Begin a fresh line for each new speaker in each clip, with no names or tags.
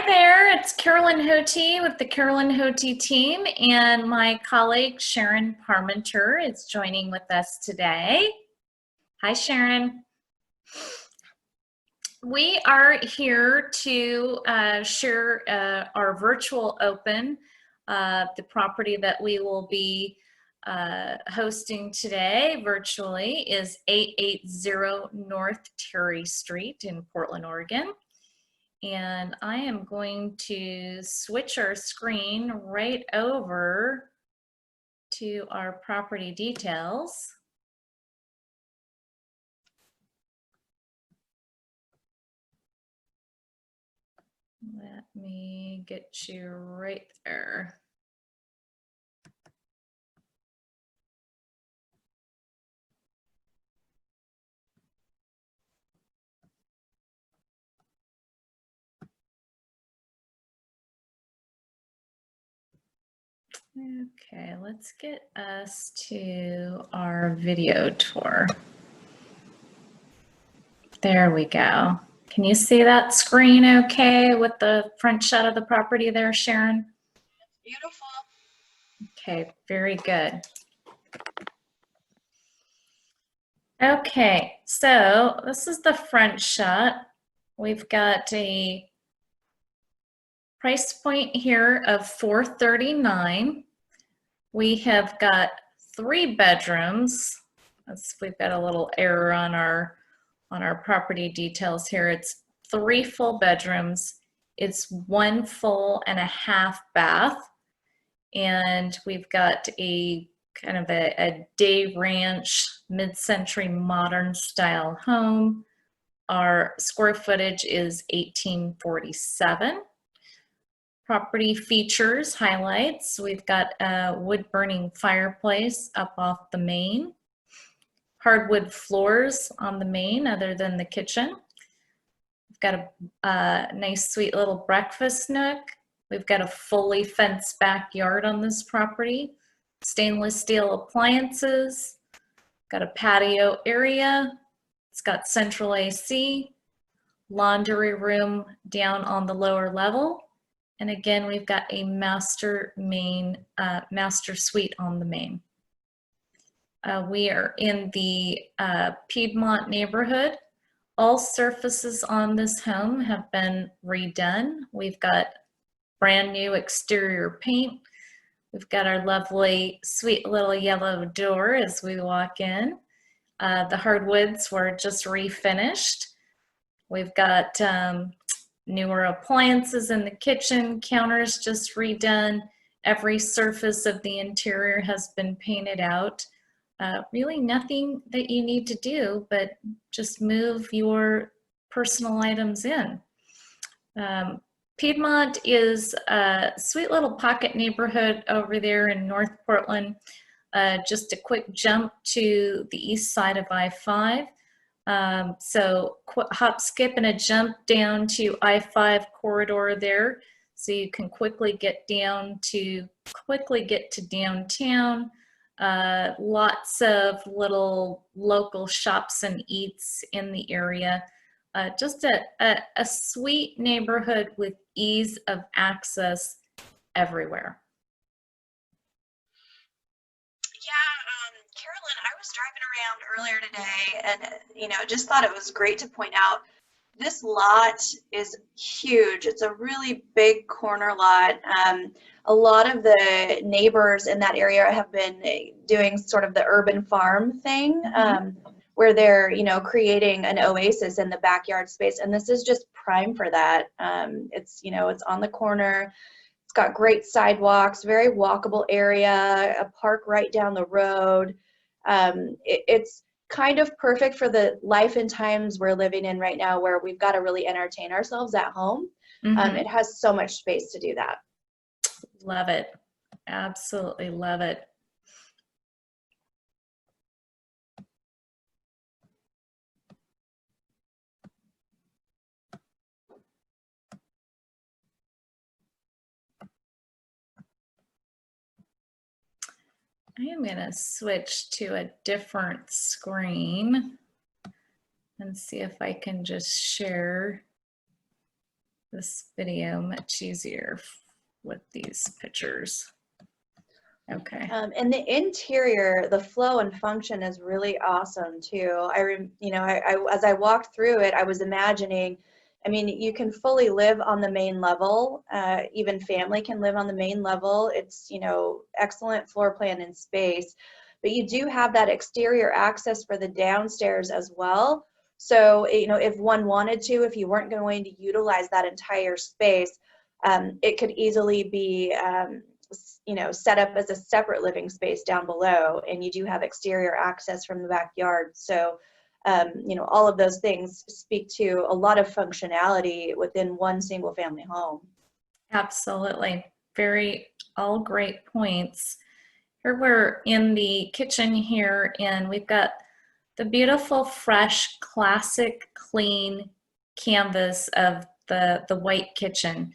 Hi there, it's Carolyn Hoty with the Carolyn Hoty team, and my colleague Sharon Parmenter is joining with us today. Hi, Sharon. We are here to share our virtual open. The property that we will be hosting today virtually is 880 North Terry Street in Portland, Oregon. And I am going to switch our screen right over to our property details. Let me get you right there. Okay, let's get us to our video tour. There we go. Can you see that screen okay with the front shot of the property there, Sharon?
Beautiful.
Okay, very good. Okay, so this is the front shot. We've got a price point here of $439. We have got 3 bedrooms. We've got a little error on our property details here. It's 3 full bedrooms. It's 1 full and a half bath. And we've got a kind of a day ranch, mid-century modern style home. Our square footage is 1847. Property features, highlights. We've got a wood burning fireplace up off the main. Hardwood floors on the main other than the kitchen. We've got a nice sweet little breakfast nook. We've got a fully fenced backyard on this property. Stainless steel appliances. Got a patio area. It's got central AC. Laundry room down on the lower level. And again, we've got a master suite on the main. We are in the Piedmont neighborhood. All surfaces on this home have been redone. We've got brand new exterior paint. We've got our lovely, sweet little yellow door as we walk in. The hardwoods were just refinished. We've got newer appliances in the kitchen, counters just redone. Every surface of the interior has been painted out. Really nothing that you need to do, but just move your personal items in. Piedmont is a sweet little pocket neighborhood over there in North Portland. Just a quick jump to the east side of I-5. So hop, skip, and a jump down to I-5 corridor there. So you can quickly get to downtown. Lots of little local shops and eats in the area. Just a sweet neighborhood with ease of access everywhere.
Carolyn, I was driving around earlier today and, just thought it was great to point out this lot is huge. It's a really big corner lot. A lot of the neighbors in that area have been doing sort of the urban farm thing, where they're, creating an oasis in the backyard space. And this is just prime for that. It's on the corner. It's got great sidewalks, very walkable area, a park right down the road. It's kind of perfect for the life and times we're living in right now, where we've got to really entertain ourselves at home. It has so much space to do that.
Love it. Absolutely love it. I am going to switch to a different screen and see if I can just share this video much easier with these pictures. Okay.
And the interior, the flow and function is really awesome too. As I walked through it, I was imagining, I mean, you can fully live on the main level. Even family can live on the main level. It's, excellent floor plan and space, but you do have that exterior access for the downstairs as well. So, if one wanted to, if you weren't going to utilize that entire space, it could easily be, set up as a separate living space down below, and you do have exterior access from the backyard. So, all of those things speak to a lot of functionality within one single family home.
Absolutely. All great points. Here we're in the kitchen here, and we've got the beautiful, fresh, classic, clean canvas of the white kitchen.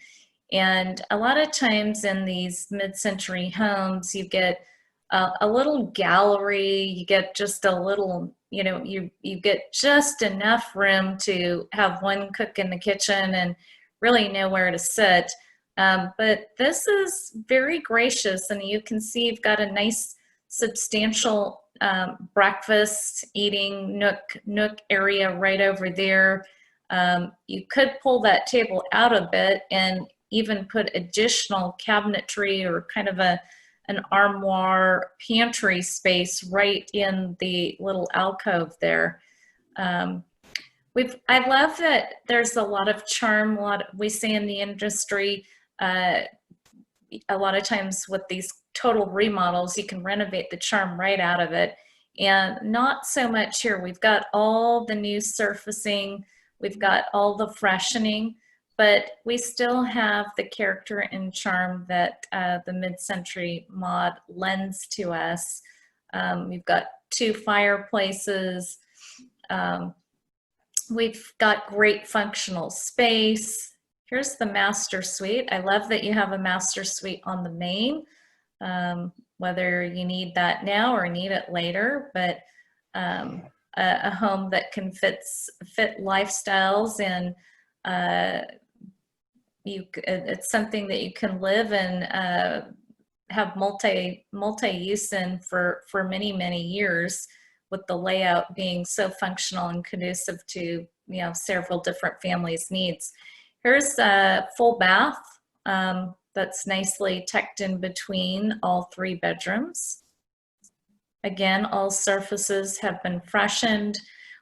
And a lot of times in these mid-century homes, you get a little gallery, you get just a little, you get just enough room to have one cook in the kitchen and really nowhere to sit. But this is very gracious, and you can see you've got a nice substantial breakfast eating nook area right over there. You could pull that table out a bit and even put additional cabinetry or kind of an armoire pantry space right in the little alcove there. I love that there's a lot of charm. We say in the industry, a lot of times with these total remodels, you can renovate the charm right out of it. And not so much here. We've got all the new surfacing, we've got all the freshening, but we still have the character and charm that the mid-century mod lends to us. We've got 2 fireplaces. We've got great functional space. Here's the master suite. I love that you have a master suite on the main, whether you need that now or need it later, but a home that can fit lifestyles, and it's something that you can live and have multi-use in for many years, with the layout being so functional and conducive to several different families' needs. Here's a full bath that's nicely tucked in between all 3 bedrooms. Again, all surfaces have been freshened.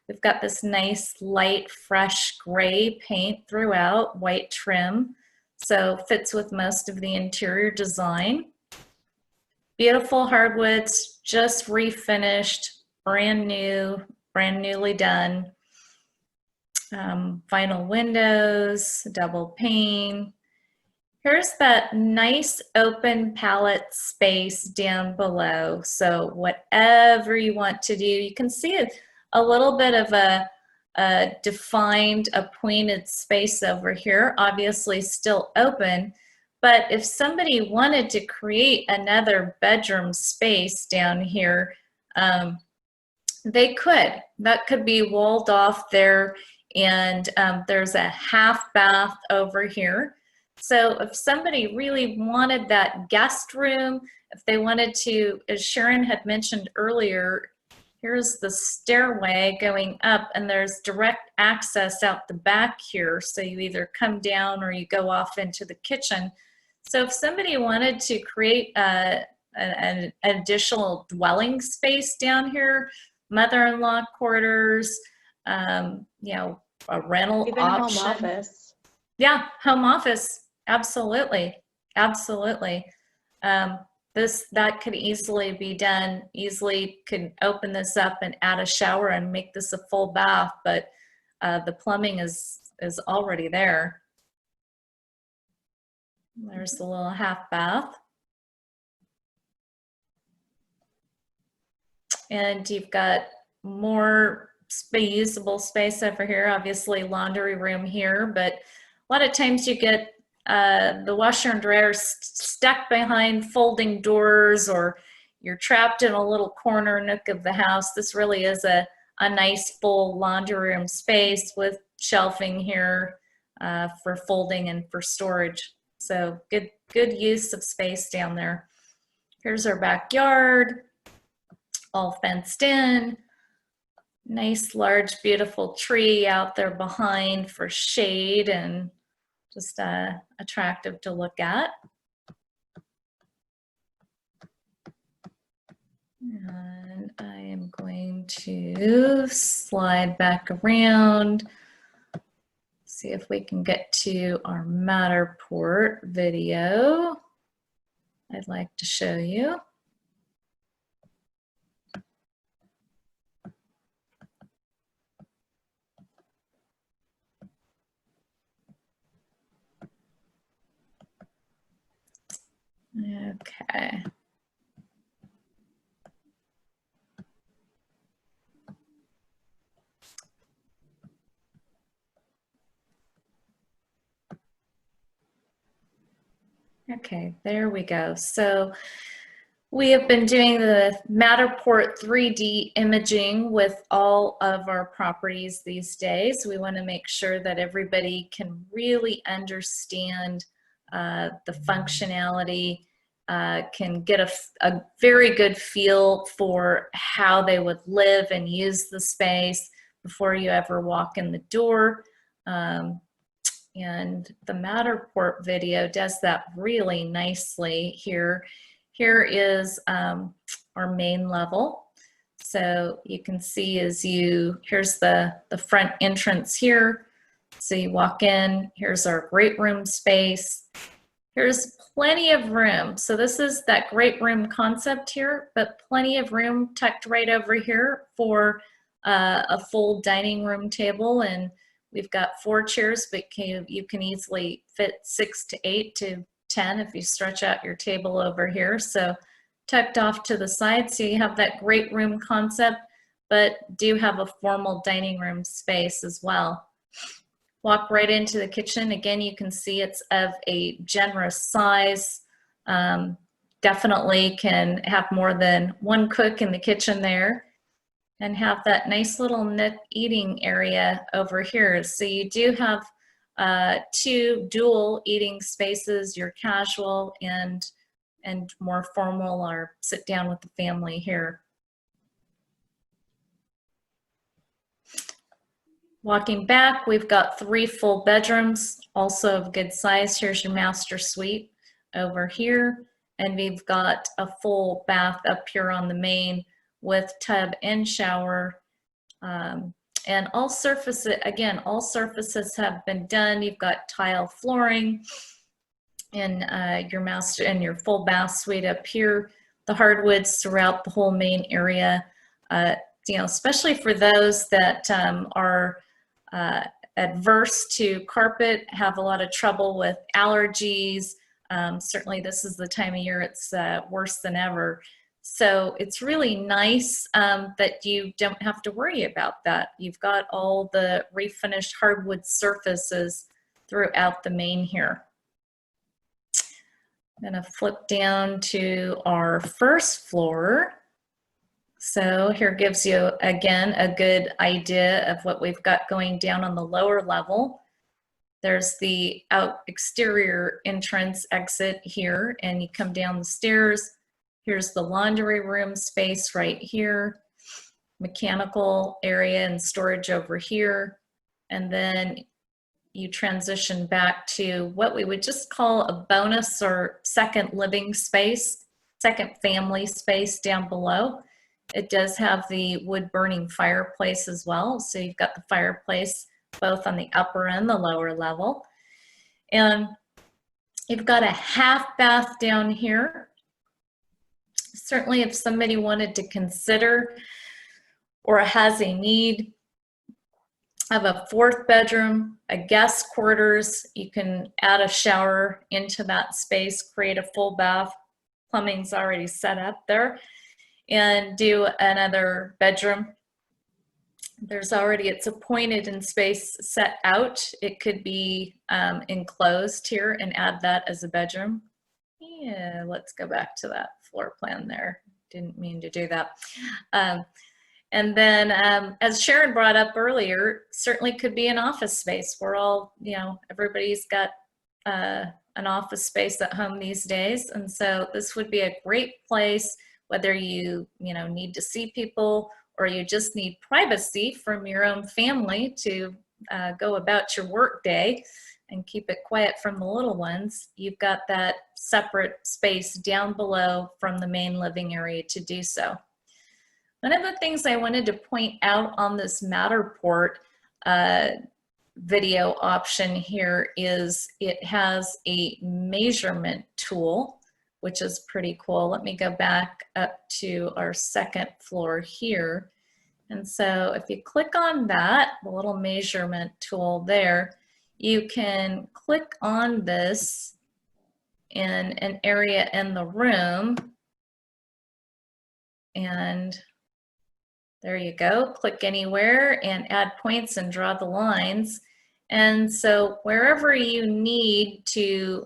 We've got this nice light, fresh gray paint throughout, white trim, so fits with most of the interior design. Beautiful hardwoods, just refinished, brand new, brand newly done. Vinyl windows, double pane. Here's that nice open palette space down below. So whatever you want to do, you can see a little bit of a defined, a pointed space over here, obviously still open. But if somebody wanted to create another bedroom space down here, they could. That could be walled off there, and there's a half bath over here. So if somebody really wanted that guest room, if they wanted to, as Sharon had mentioned earlier, here's the stairway going up, and there's direct access out the back here. So you either come down or you go off into the kitchen. So if somebody wanted to create an additional dwelling space down here, mother-in-law quarters, a rental
Even
option.
home office.
Yeah, home office. Absolutely. Absolutely. That could easily be done. Easily could open this up and add a shower and make this a full bath, but the plumbing is already there. There's the little half bath. And you've got more usable space over here, obviously laundry room here, but a lot of times you get the washer and dryer stuck behind folding doors, or you're trapped in a little corner nook of the house. This really is a nice full laundry room space with shelving here, for folding and for storage. So good use of space down there. Here's our backyard, all fenced in. Nice, large, beautiful tree out there behind for shade and just attractive to look at. And I am going to slide back around, see if we can get to our Matterport video I'd like to show you. Okay. Okay, there we go. So we have been doing the Matterport 3D imaging with all of our properties these days. We want to make sure that everybody can really understand the functionality, can get a very good feel for how they would live and use the space before you ever walk in the door. And the Matterport video does that really nicely here. Here is our main level. So you can see here's the front entrance here. So you walk in, here's our great room space. Here's plenty of room. So this is that great room concept here, but plenty of room tucked right over here for a full dining room table. And we've got 4 chairs, but you can easily fit 6 to 8 to 10 if you stretch out your table over here. So tucked off to the side, so you have that great room concept, but do have a formal dining room space as well. Walk right into the kitchen. Again, you can see it's of a generous size. Definitely can have more than one cook in the kitchen there, and have that nice little nook eating area over here. So you do have 2 dual eating spaces, your casual and more formal, or sit down with the family here. Walking back, we've got 3 full bedrooms, also of good size. Here's your master suite over here. And we've got a full bath up here on the main with tub and shower. And all surfaces, again, all surfaces have been done. You've got tile flooring in your master and your full bath suite up here. The hardwoods throughout the whole main area. You know, especially for those that are adverse to carpet, have a lot of trouble with allergies. Certainly this is the time of year it's worse than ever. So it's really nice that you don't have to worry about that. You've got all the refinished hardwood surfaces throughout the main here. I'm going to flip down to our first floor. So here gives you, again, a good idea of what we've got going down on the lower level. There's the exterior entrance exit here, and you come down the stairs. Here's the laundry room space right here, mechanical area and storage over here. And then you transition back to what we would just call a bonus or second living space, second family space down below. It does have the wood burning fireplace as well. So you've got the fireplace both on the upper and the lower level. And you've got a half bath down here. Certainly if somebody wanted to consider or has a need of a 4th bedroom, a guest quarters, you can add a shower into that space, create a full bath. Plumbing's already set up there. And do another bedroom. There's already, it's appointed in space set out. It could be enclosed here and add that as a bedroom. Yeah, let's go back to that floor plan there. Didn't mean to do that. And then, as Sharon brought up earlier, certainly could be an office space. We're all, everybody's got an office space at home these days. And so this would be a great place, whether you, need to see people or you just need privacy from your own family to go about your work day and keep it quiet from the little ones. You've got that separate space down below from the main living area to do so. One of the things I wanted to point out on this Matterport video option here is it has a measurement tool, which is pretty cool. Let me go back up to our second floor here. And so if you click on that, the little measurement tool there, you can click on this in an area in the room, and there you go. Click anywhere and add points and draw the lines. And so wherever you need to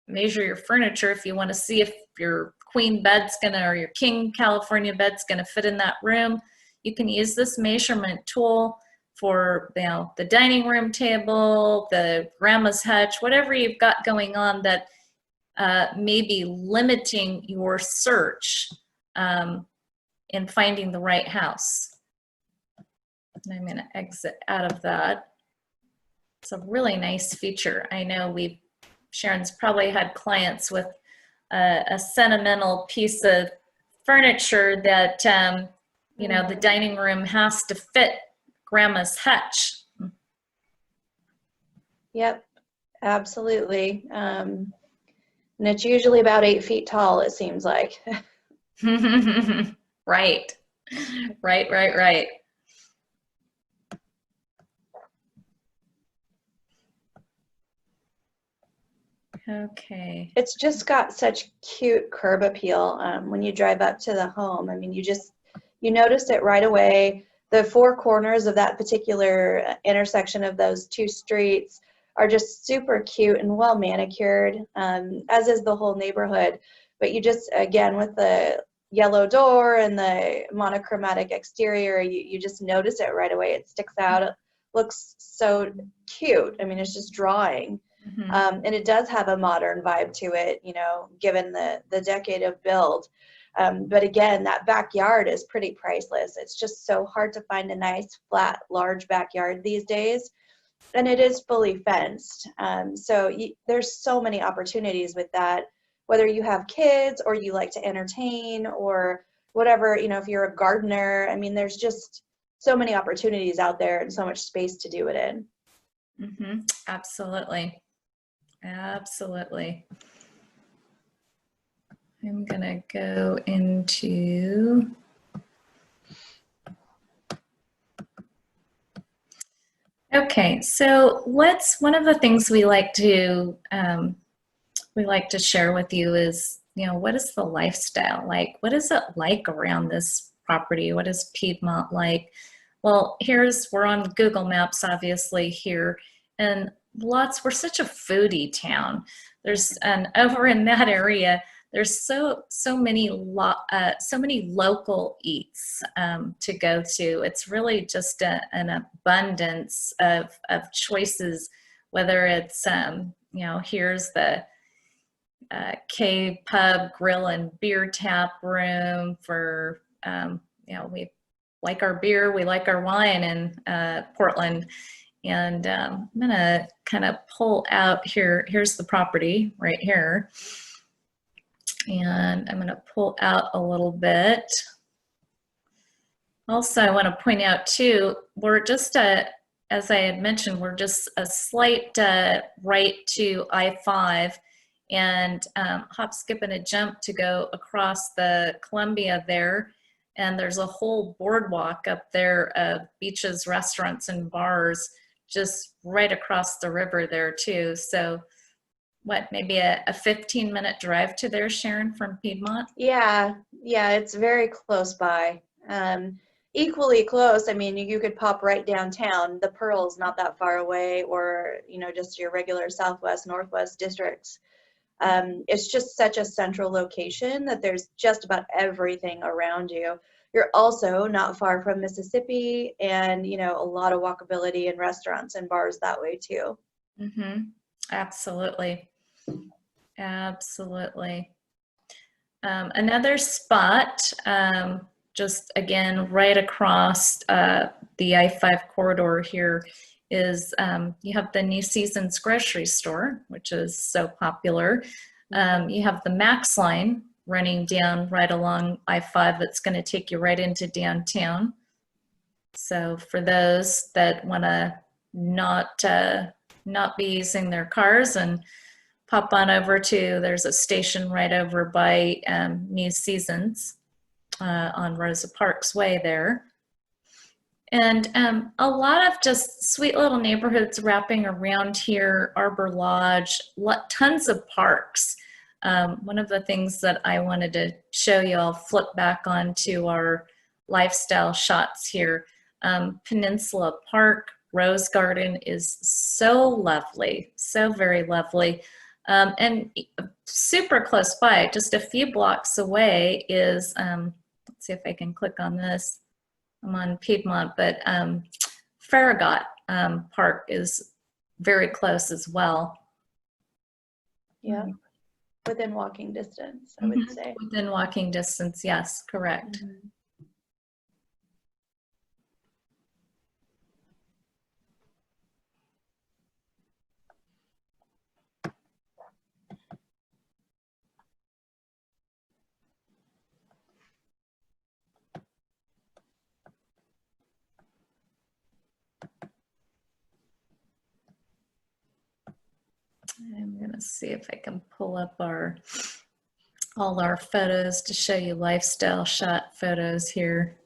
measure your furniture, if you want to see if your queen bed's gonna, or your king California bed's gonna fit in that room, you can use this measurement tool for the dining room table, the grandma's hutch, whatever you've got going on that may be limiting your search in finding the right house. And I'm gonna exit out of that. It's a really nice feature. I know Sharon's probably had clients with a sentimental piece of furniture that, the dining room has to fit grandma's hutch.
Yep, absolutely. And it's usually about 8 feet tall, it seems like.
Right. Right. Okay.
It's just got such cute curb appeal when you drive up to the home. I mean, you notice it right away. The four corners of that particular intersection of those two streets are just super cute and well manicured, as is the whole neighborhood. But you just, again, with the yellow door and the monochromatic exterior, you just notice it right away. It sticks out. It looks so cute. I mean, it's just drawing.
Mm-hmm.
And it does have a modern vibe to it, given the decade of build. But again, that backyard is pretty priceless. It's just so hard to find a nice, flat, large backyard these days. And it is fully fenced. So there's so many opportunities with that, whether you have kids or you like to entertain or whatever, if you're a gardener. I mean, there's just so many opportunities out there and so much space to do it in.
Mm-hmm. Absolutely. I'm gonna go into okay, so one of the things we like to share with you is, what is the lifestyle like? What is it like around this property? What is Piedmont like? Well, we're on Google Maps, obviously here, and we're such a foodie town. Over in that area, there's so many local eats to go to. It's really just an abundance of choices, whether it's here's the K Pub Grill and Beer Tap Room for we like our beer, we like our wine in Portland. And I'm gonna kind of pull out here. Here's the property right here. And I'm gonna pull out a little bit. Also, I wanna point out too, we're just as I had mentioned, we're just a slight right to I-5 and hop, skip, and a jump to go across the Columbia there. And there's a whole boardwalk up there of beaches, restaurants, and bars just right across the river there too. So maybe a 15-minute drive to there, Sharon, from Piedmont?
Yeah, it's very close by. Equally close, I mean, you could pop right downtown. The Pearl's not that far away, or, just your regular Southwest, Northwest districts. It's just such a central location that there's just about everything around you. you're also not far from Mississippi, and you know, a lot of walkability and restaurants and bars that way too.
Mm-hmm. Absolutely. Absolutely. Another spot, just again, right across the I-5 corridor here is you have the New Seasons grocery store, which is so popular. You have the Max line running down right along I-5 that's going to take you right into downtown. So for those that want to not be using their cars and pop on over to, there's a station right over by New Seasons on Rosa Parks Way there. And a lot of just sweet little neighborhoods wrapping around here, Arbor Lodge, tons of parks. One of the things that I wanted to show you, I'll flip back onto our lifestyle shots here. Peninsula Park, Rose Garden is so lovely, so very lovely. And super close by, just a few blocks away is, let's see if I can click on this. I'm on Piedmont, but Farragut Park is very close as well.
Yeah, within walking distance, I would say.
Within walking distance, yes, correct. I'm going to see if I can pull up all our photos to show you lifestyle shot photos here.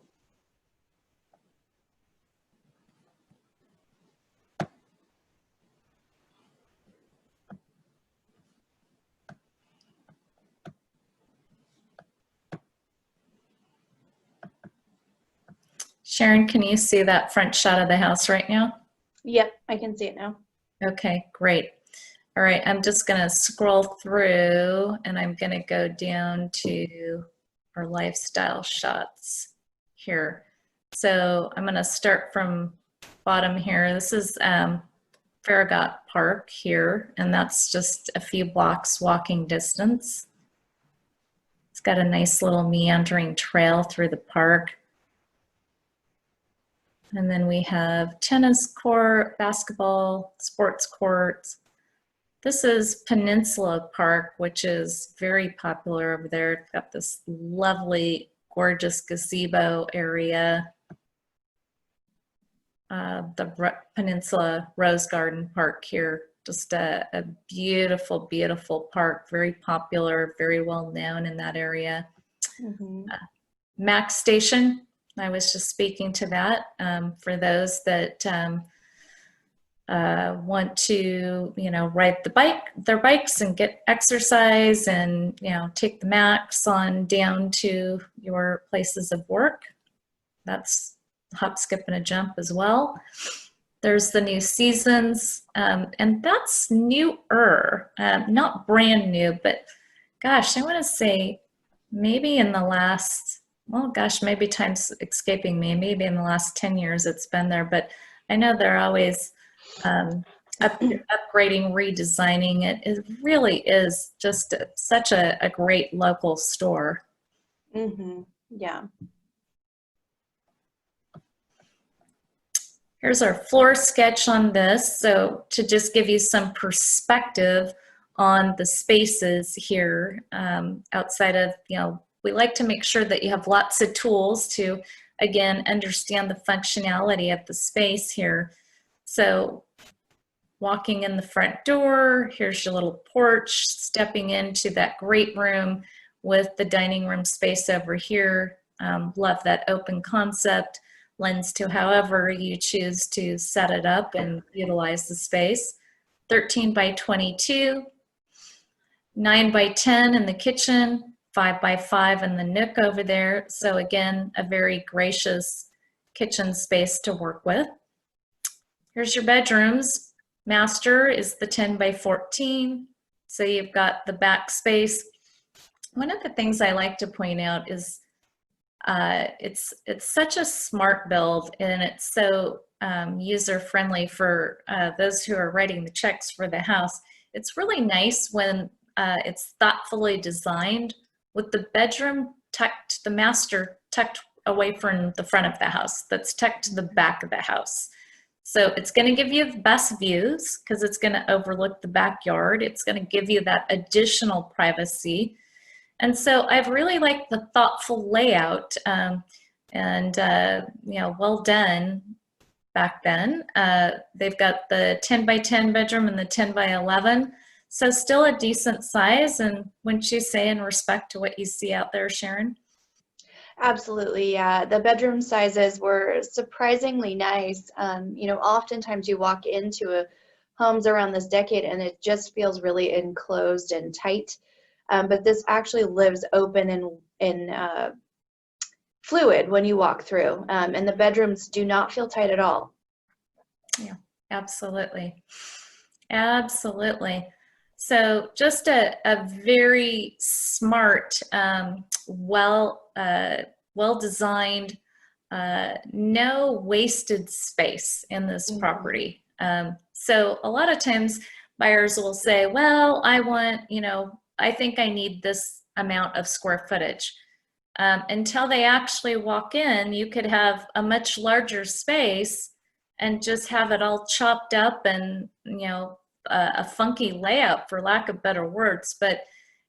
Sharon, can you see that front shot of the house right now?
Yep, I can see it now.
Okay, great. All right, I'm just going to scroll through and I'm going to go down to our lifestyle shots here. So I'm going to start from bottom here. This is Farragut Park here, and that's just a few blocks walking distance. It's got a nice little meandering trail through the park. And then we have tennis court, basketball, sports courts. This is Peninsula Park, which is very popular over there. It's got this lovely, gorgeous gazebo area. The Peninsula Rose Garden Park here, just a beautiful, beautiful park, very popular, very well known in that area. Max Station, I was just speaking to that. For those that want to, ride their bikes and get exercise and, take the Max on down to your places of work. That's a hop, skip, and a jump as well. There's the New Seasons, and that's newer, not brand new, but gosh, I want to say maybe in the last, well, gosh, maybe time's escaping me. Maybe in the last 10 years it's been there, but I know they're always upgrading, redesigning it. It really is just such a great local store.
Yeah.
Here's our floor sketch on this. So to just give you some perspective on the spaces here outside of, we like to make sure that you have lots of tools to, again, understand the functionality of the space here. So walking in the front door, here's your little porch, stepping into that great room with the dining room space over here. Love that open concept, lends to however you choose to set it up and utilize the space. 13 by 22, 9 by 10 in the kitchen, 5 by 5 in the nook over there. So again, a very gracious kitchen space to work with. Here's your bedrooms. Master is the 10 by 14. So you've got the back space. One of the things I like to point out is It's such a smart build, and it's so user friendly for those who are writing the checks for the house. It's really nice when it's thoughtfully designed with the bedroom tucked, the master tucked away from the front of the house, that's tucked to the back of the house. So it's going to give you the best views because it's going to overlook the backyard. It's going to give you that additional privacy. And so I've really liked the thoughtful layout, and well done back then. They've got the 10 by 10 bedroom and the 10 by 11. So still a decent size. And wouldn't you say, in respect to what you see out there, Sharon?
Absolutely, yeah. The bedroom sizes were surprisingly nice. Oftentimes you walk into homes around this decade and it just feels really enclosed and tight. But this actually lives open and fluid when you walk through. And the bedrooms do not feel tight at all.
Yeah, absolutely. Absolutely. So just a very smart, well designed, no wasted space in this property. So a lot of times buyers will say, well, I think I need this amount of square footage. Until they actually walk in, you could have a much larger space and just have it all chopped up and, a funky layout, for lack of better words. But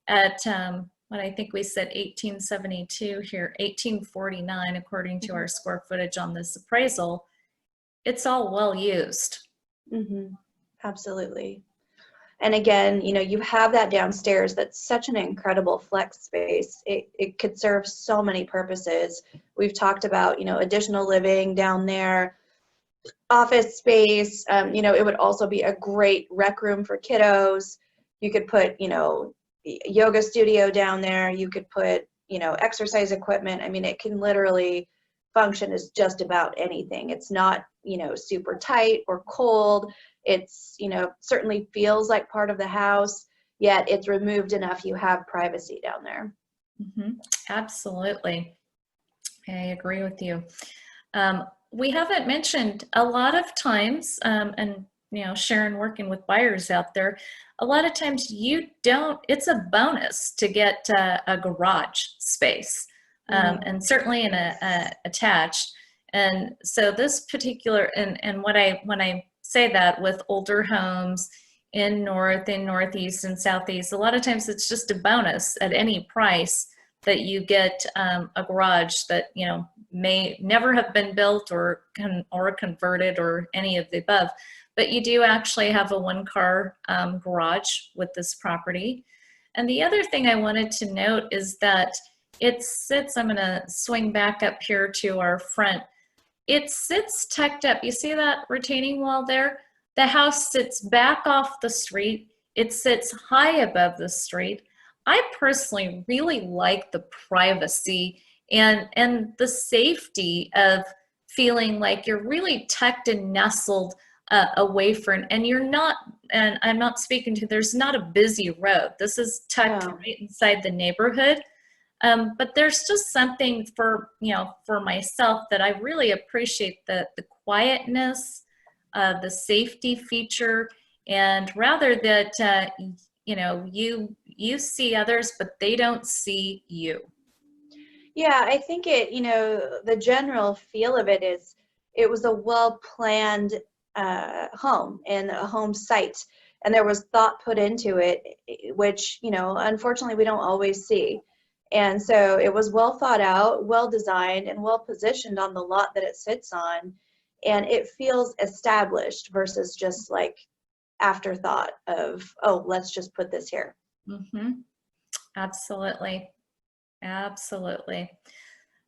at what I think we said 1872 here, 1849, according to our square footage on this appraisal, it's all well used.
Absolutely. And again, you have that downstairs. That's such an incredible flex space. It could serve so many purposes. We've talked about, additional living down there, office space. It would also be a great rec room for kiddos. You could put, yoga studio down there. You could put, exercise equipment. I mean, it can literally function as just about anything. It's not, super tight or cold. It's, certainly feels like part of the house, yet it's removed enough you have privacy down there.
Absolutely. I agree with you. We haven't mentioned a lot of times, and Sharon working with buyers out there, a lot of times it's a bonus to get a garage space, and certainly in a attached. And so this particular, and when I say that with older homes in North, in Northeast, and Southeast, a lot of times it's just a bonus at any price that you get a garage that may never have been built or converted or any of the above, but you do actually have a one-car garage with this property. And the other thing I wanted to note is that it sits, I'm going to swing back up here to our front. It sits tucked up. You see that retaining wall there? The house sits back off the street. It sits high above the street. I personally really like the privacy and the safety of feeling like you're really tucked and nestled away from, and you're not, and I'm not speaking to, there's not a busy road. This is tucked right inside the neighborhood. But there's just something for myself that I really appreciate, the quietness, the safety feature, and rather that you see others, but they don't see you.
Yeah, I think the general feel of it is it was a well-planned home and a home site, and there was thought put into it, which, unfortunately we don't always see. And so it was well thought out, well designed, and well positioned on the lot that it sits on. And it feels established versus just like afterthought of, oh, let's just put this here.
Absolutely. Absolutely.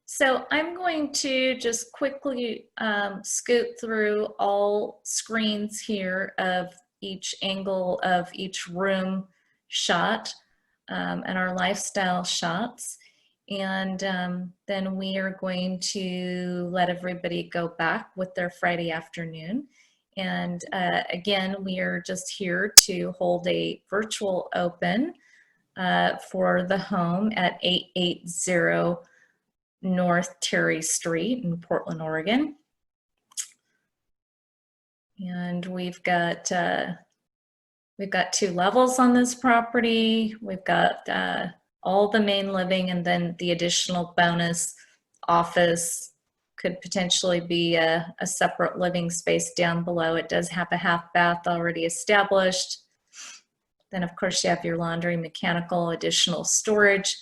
So I'm going to just quickly scoot through all screens here of each angle of each room shot, and our lifestyle shots. And then we are going to let everybody go back with their Friday afternoon. And again, we are just here to hold a virtual open for the home at 880 North Terry Street in Portland, Oregon. And we've got 2 levels on this property. We've got all the main living, and then the additional bonus office could potentially be a separate living space down below. It does have a half bath already established. Then of course you have your laundry, mechanical, additional storage.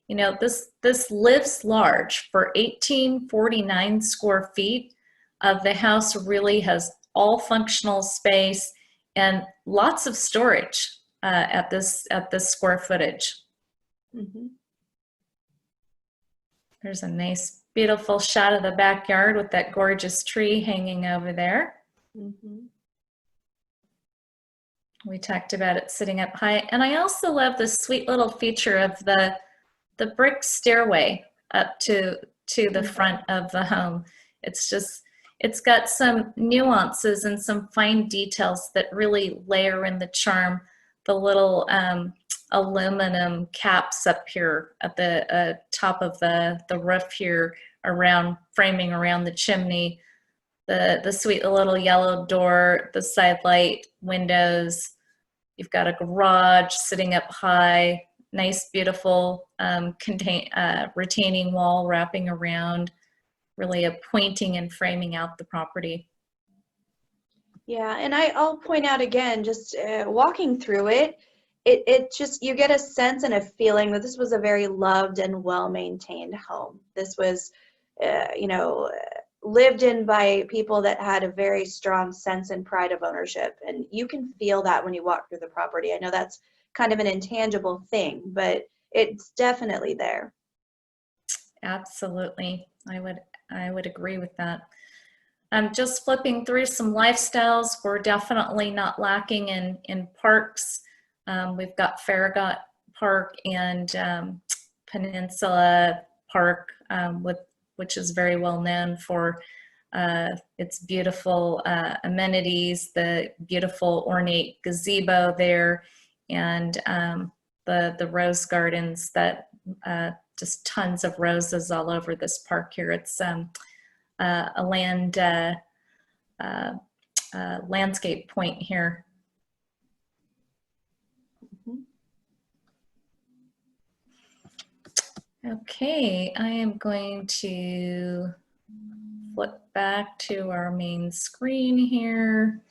You know, this lives large. For 1849 square feet of the house really has all functional space and lots of storage at this square footage.
Mm-hmm.
There's a nice, beautiful shot of the backyard with that gorgeous tree hanging over there.
Mm-hmm.
We talked about it sitting up high. And I also love the sweet little feature of the brick stairway up to the front of the home. It's got some nuances and some fine details that really layer in the charm. The little aluminum caps up here at the top of the roof here, framing around the chimney, the sweet little yellow door, the side light windows. You've got a garage sitting up high, nice, beautiful retaining wall wrapping around, really pointing and framing out the property.
Yeah, and I'll point out again, just walking through it, it just, you get a sense and a feeling that this was a very loved and well-maintained home. This was, lived in by people that had a very strong sense and pride of ownership. And you can feel that when you walk through the property. I know that's kind of an intangible thing, but it's definitely there.
Absolutely. I would agree with that. Just flipping through some lifestyles, we're definitely not lacking in parks. We've got Farragut Park and Peninsula Park, which is very well known for its beautiful amenities, the beautiful ornate gazebo there, and the rose gardens that just tons of roses all over this park here. It's a landscape point here. Okay, I am going to flip back to our main screen here.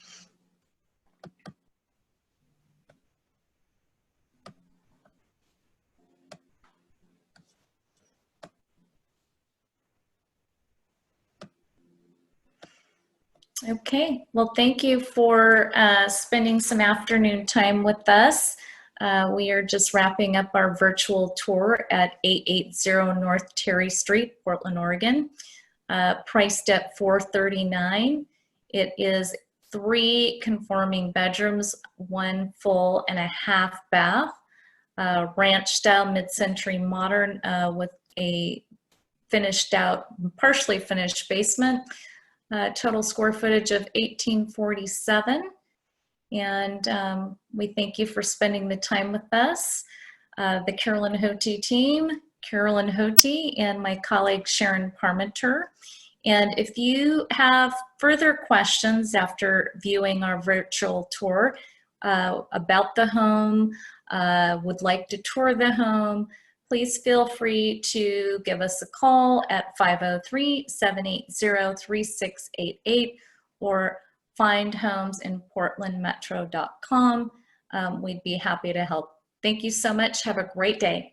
Okay, well, thank you for spending some afternoon time with us. We are just wrapping up our virtual tour at 880 North Terry Street, Portland, Oregon. Priced at $439. It is 3 conforming bedrooms, 1 full and a half bath, ranch style, mid-century modern, with a finished out, partially finished basement. Total square footage of 1847. And we thank you for spending the time with us. The Carolyn Hoty team, Carolyn Hoty, and my colleague Sharon Parmenter. And if you have further questions after viewing our virtual tour about the home, would like to tour the home, please feel free to give us a call at 503-780-3688 or findhomesinportlandmetro.com. We'd be happy to help. Thank you so much. Have a great day.